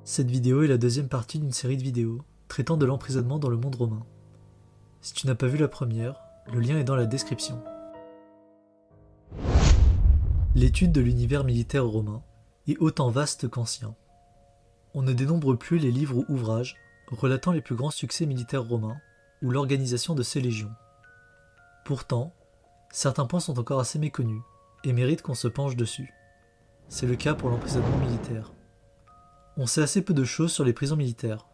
Cette vidéo est la deuxième partie d'une série de vidéos traitant de l'emprisonnement dans le monde romain. Si tu n'as pas vu la première, le lien est dans la description. L'étude de l'univers militaire romain est autant vaste qu'ancien. On ne dénombre plus les livres ou ouvrages relatant les plus grands succès militaires romains ou l'organisation de ces légions. Pourtant, certains points sont encore assez méconnus et méritent qu'on se penche dessus. C'est le cas pour l'emprisonnement militaire. On sait assez peu de choses sur les prisons militaires.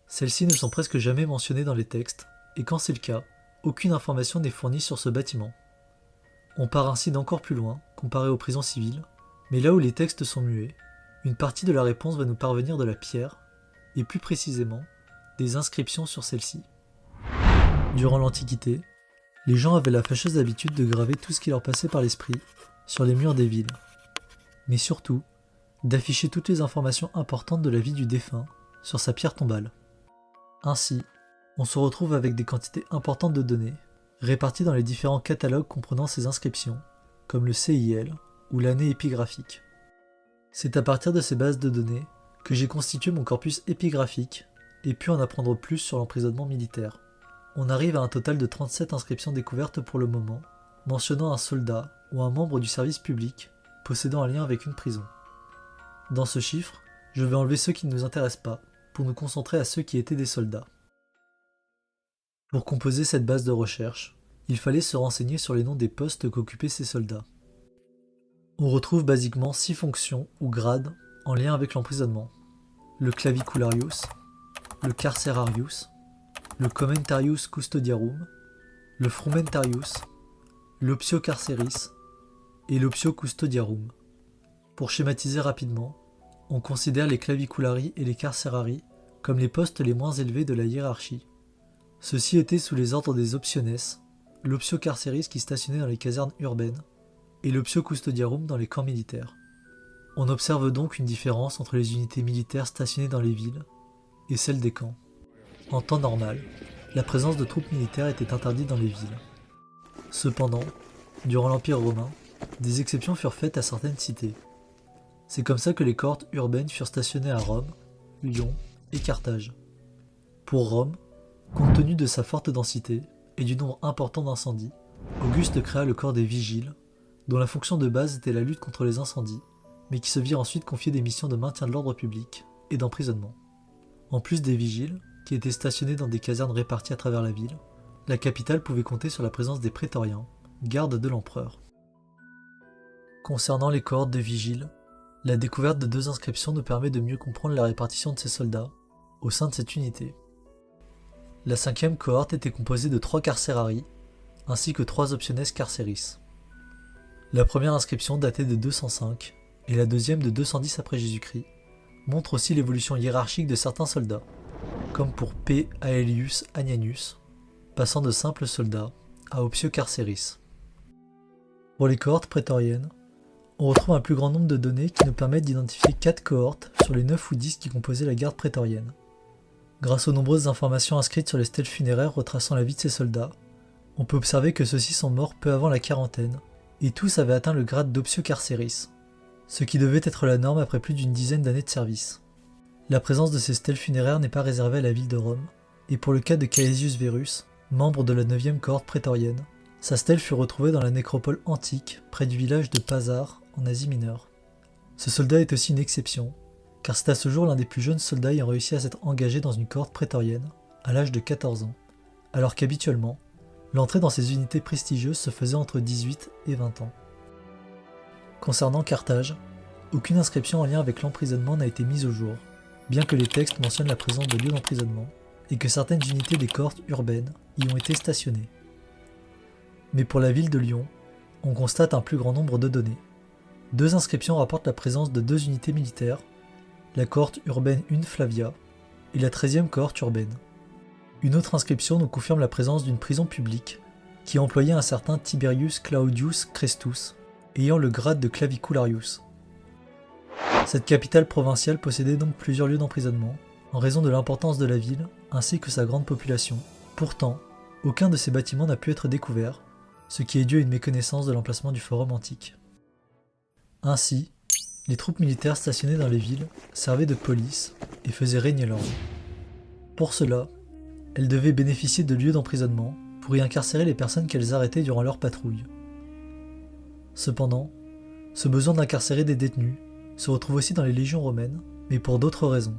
Celles-ci ne sont presque jamais mentionnées dans les textes, et quand c'est le cas, aucune information n'est fournie sur ce bâtiment. On part ainsi d'encore plus loin, comparé aux prisons civiles, mais là où les textes sont muets, une partie de la réponse va nous parvenir de la pierre, et plus précisément, des inscriptions sur celle-ci. Durant l'Antiquité, les gens avaient la fâcheuse habitude de graver tout ce qui leur passait par l'esprit sur les murs des villes. Mais surtout, d'afficher toutes les informations importantes de la vie du défunt sur sa pierre tombale. Ainsi, on se retrouve avec des quantités importantes de données, réparties dans les différents catalogues comprenant ces inscriptions, comme le CIL ou l'année épigraphique. C'est à partir de ces bases de données que j'ai constitué mon corpus épigraphique et pu en apprendre plus sur l'emprisonnement militaire. On arrive à un total de 37 inscriptions découvertes pour le moment, mentionnant un soldat ou un membre du service public possédant un lien avec une prison. Dans ce chiffre, je vais enlever ceux qui ne nous intéressent pas, pour nous concentrer à ceux qui étaient des soldats. Pour composer cette base de recherche, il fallait se renseigner sur les noms des postes qu'occupaient ces soldats. On retrouve basiquement 6 fonctions ou grades en lien avec l'emprisonnement. Le clavicularius, le carcerarius, le commentarius custodiarum, le frumentarius, l'optio carceris et l'optio custodiarum. Pour schématiser rapidement, on considère les claviculari et les carcerari comme les postes les moins élevés de la hiérarchie. Ceux-ci étaient sous les ordres des optiones, l'optio carceris qui stationnait dans les casernes urbaines, et l'optio custodiarum dans les camps militaires. On observe donc une différence entre les unités militaires stationnées dans les villes et celles des camps. En temps normal, la présence de troupes militaires était interdite dans les villes. Cependant, durant l'Empire romain, des exceptions furent faites à certaines cités. C'est comme ça que les cohortes urbaines furent stationnées à Rome, Lyon et Carthage. Pour Rome, compte tenu de sa forte densité et du nombre important d'incendies, Auguste créa le corps des vigiles, dont la fonction de base était la lutte contre les incendies, mais qui se virent ensuite confier des missions de maintien de l'ordre public et d'emprisonnement. En plus des vigiles, qui étaient stationnés dans des casernes réparties à travers la ville, la capitale pouvait compter sur la présence des prétoriens, gardes de l'empereur. Concernant les cohortes de vigiles, la découverte de 2 inscriptions nous permet de mieux comprendre la répartition de ces soldats au sein de cette unité. La 5e cohorte était composée de 3 carcerari, ainsi que 3 optiones carceris. La première inscription datait de 205 et la deuxième de 210 après Jésus-Christ, montre aussi l'évolution hiérarchique de certains soldats, comme pour P. Aelius Anianus, passant de simples soldats à optio carceris. Pour les cohortes prétoriennes, on retrouve un plus grand nombre de données qui nous permettent d'identifier 4 cohortes sur les 9 ou 10 qui composaient la garde prétorienne. Grâce aux nombreuses informations inscrites sur les stèles funéraires retraçant la vie de ces soldats, on peut observer que ceux-ci sont morts peu avant la quarantaine, et tous avaient atteint le grade d'optio carceris, ce qui devait être la norme après plus d'une dizaine d'années de service. La présence de ces stèles funéraires n'est pas réservée à la ville de Rome, et pour le cas de Caesius Verus, membre de la 9e cohorte prétorienne, sa stèle fut retrouvée dans la nécropole antique, près du village de Pasar, en Asie mineure. Ce soldat est aussi une exception, car c'est à ce jour l'un des plus jeunes soldats ayant réussi à s'être engagé dans une cohorte prétorienne, à l'âge de 14 ans, alors qu'habituellement, l'entrée dans ces unités prestigieuses se faisait entre 18 et 20 ans. Concernant Carthage, aucune inscription en lien avec l'emprisonnement n'a été mise au jour, bien que les textes mentionnent la présence de lieux d'emprisonnement, et que certaines unités des cohortes urbaines y ont été stationnées. Mais pour la ville de Lyon, on constate un plus grand nombre de données. 2 inscriptions rapportent la présence de 2 unités militaires, la cohorte urbaine 1 Flavia et la 13e cohorte urbaine. Une autre inscription nous confirme la présence d'une prison publique qui employait un certain Tiberius Claudius Crestus, ayant le grade de clavicularius. Cette capitale provinciale possédait donc plusieurs lieux d'emprisonnement, en raison de l'importance de la ville ainsi que sa grande population. Pourtant, aucun de ces bâtiments n'a pu être découvert, ce qui est dû à une méconnaissance de l'emplacement du forum antique. Ainsi, Les troupes militaires stationnées dans les villes servaient de police et faisaient régner l'ordre. Pour cela, elles devaient bénéficier de lieux d'emprisonnement pour y incarcérer les personnes qu'elles arrêtaient durant leur patrouille. Cependant, ce besoin d'incarcérer des détenus se retrouve aussi dans les légions romaines, mais pour d'autres raisons.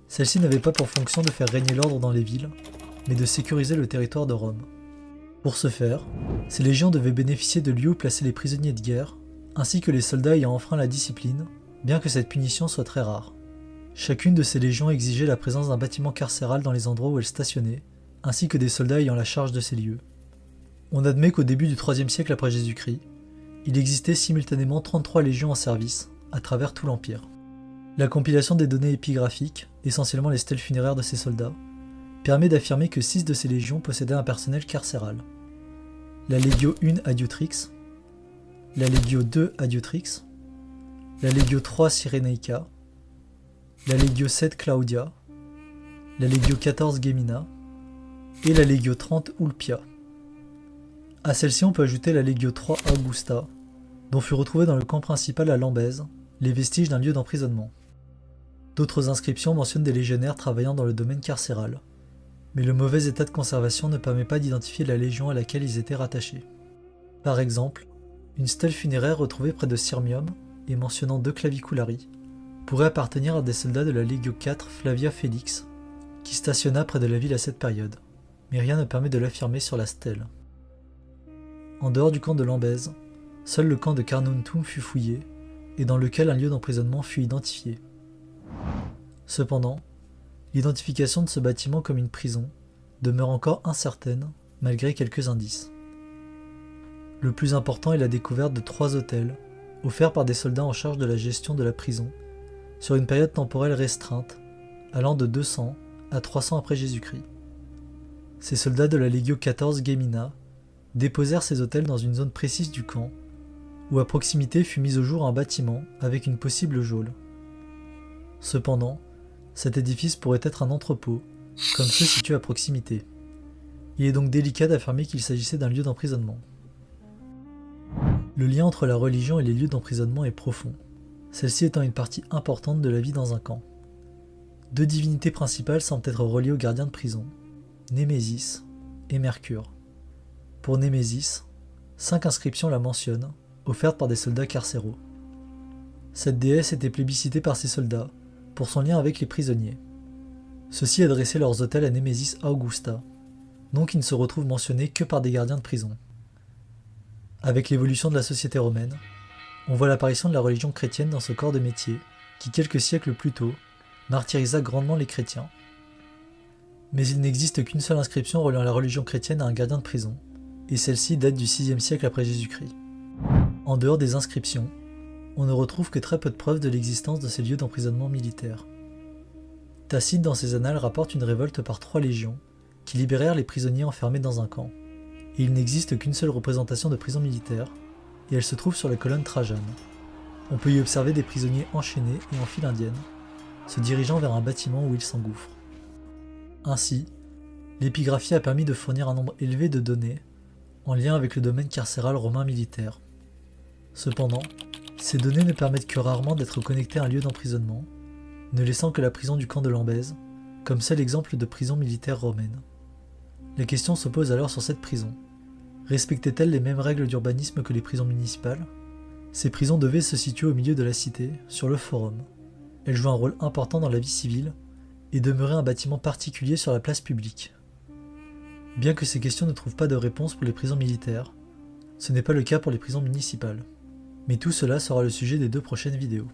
Celles-ci n'avaient pas pour fonction de faire régner l'ordre dans les villes, mais de sécuriser le territoire de Rome. Pour ce faire, ces légions devaient bénéficier de lieux où placer les prisonniers de guerre, ainsi que les soldats ayant enfreint la discipline, bien que cette punition soit très rare. Chacune de ces légions exigeait la présence d'un bâtiment carcéral dans les endroits où elles stationnaient, ainsi que des soldats ayant la charge de ces lieux. On admet qu'au début du IIIe siècle après Jésus-Christ, il existait simultanément 33 légions en service, à travers tout l'Empire. La compilation des données épigraphiques, essentiellement les stèles funéraires de ces soldats, permet d'affirmer que 6 de ces légions possédaient un personnel carcéral. La Legio I Adiutrix, la Legio II Adiutrix, la Legio III Cyrenaica, la Legio VII Claudia, la Legio XIV Gemina et la Legio 30 Ulpia. À celle-ci on peut ajouter la Legio III Augusta, dont fut retrouvé dans le camp principal à Lambèse les vestiges d'un lieu d'emprisonnement. D'autres inscriptions mentionnent des légionnaires travaillant dans le domaine carcéral, mais le mauvais état de conservation ne permet pas d'identifier la légion à laquelle ils étaient rattachés. Par exemple, une stèle funéraire retrouvée près de Sirmium et mentionnant 2 claviculari pourrait appartenir à des soldats de la Legio IV Flavia Felix, qui stationna près de la ville à cette période, mais rien ne permet de l'affirmer sur la stèle. En dehors du camp de Lambèse, seul le camp de Carnuntum fut fouillé, et dans lequel un lieu d'emprisonnement fut identifié. Cependant, l'identification de ce bâtiment comme une prison demeure encore incertaine malgré quelques indices. Le plus important est la découverte de 3 hôtels, offerts par des soldats en charge de la gestion de la prison, sur une période temporelle restreinte, allant de 200 à 300 après Jésus-Christ. Ces soldats de la Legio XIV Gemina déposèrent ces hôtels dans une zone précise du camp, où à proximité fut mis au jour un bâtiment avec une possible geôle. Cependant, cet édifice pourrait être un entrepôt, comme ceux situés à proximité. Il est donc délicat d'affirmer qu'il s'agissait d'un lieu d'emprisonnement. Le lien entre la religion et les lieux d'emprisonnement est profond, celle-ci étant une partie importante de la vie dans un camp. 2 divinités principales semblent être reliées aux gardiens de prison, Némésis et Mercure. Pour Némésis, 5 inscriptions la mentionnent, offertes par des soldats carcéraux. Cette déesse était plébiscitée par ces soldats pour son lien avec les prisonniers. Ceux-ci adressaient leurs hôtels à Némésis Augusta, nom qui ne se retrouve mentionné que par des gardiens de prison. Avec l'évolution de la société romaine, on voit l'apparition de la religion chrétienne dans ce corps de métier qui, quelques siècles plus tôt, martyrisa grandement les chrétiens. Mais il n'existe qu'une seule inscription reliant la religion chrétienne à un gardien de prison, et celle-ci date du VIe siècle après Jésus-Christ. En dehors des inscriptions, on ne retrouve que très peu de preuves de l'existence de ces lieux d'emprisonnement militaires. Tacite dans ses annales rapporte une révolte par 3 légions qui libérèrent les prisonniers enfermés dans un camp, et il n'existe qu'une seule représentation de prison militaire, et elle se trouve sur la colonne Trajane. On peut y observer des prisonniers enchaînés et en file indienne, se dirigeant vers un bâtiment où ils s'engouffrent. Ainsi, l'épigraphie a permis de fournir un nombre élevé de données en lien avec le domaine carcéral romain militaire. Cependant, ces données ne permettent que rarement d'être connectées à un lieu d'emprisonnement, ne laissant que la prison du camp de Lambèse comme seul exemple de prison militaire romaine. La question se pose alors sur cette prison. Respectait-elle les mêmes règles d'urbanisme que les prisons municipales ? Ces prisons devaient se situer au milieu de la cité, sur le forum. Elles jouaient un rôle important dans la vie civile et demeuraient un bâtiment particulier sur la place publique. Bien que ces questions ne trouvent pas de réponse pour les prisons militaires, ce n'est pas le cas pour les prisons municipales. Mais tout cela sera le sujet des 2 prochaines vidéos.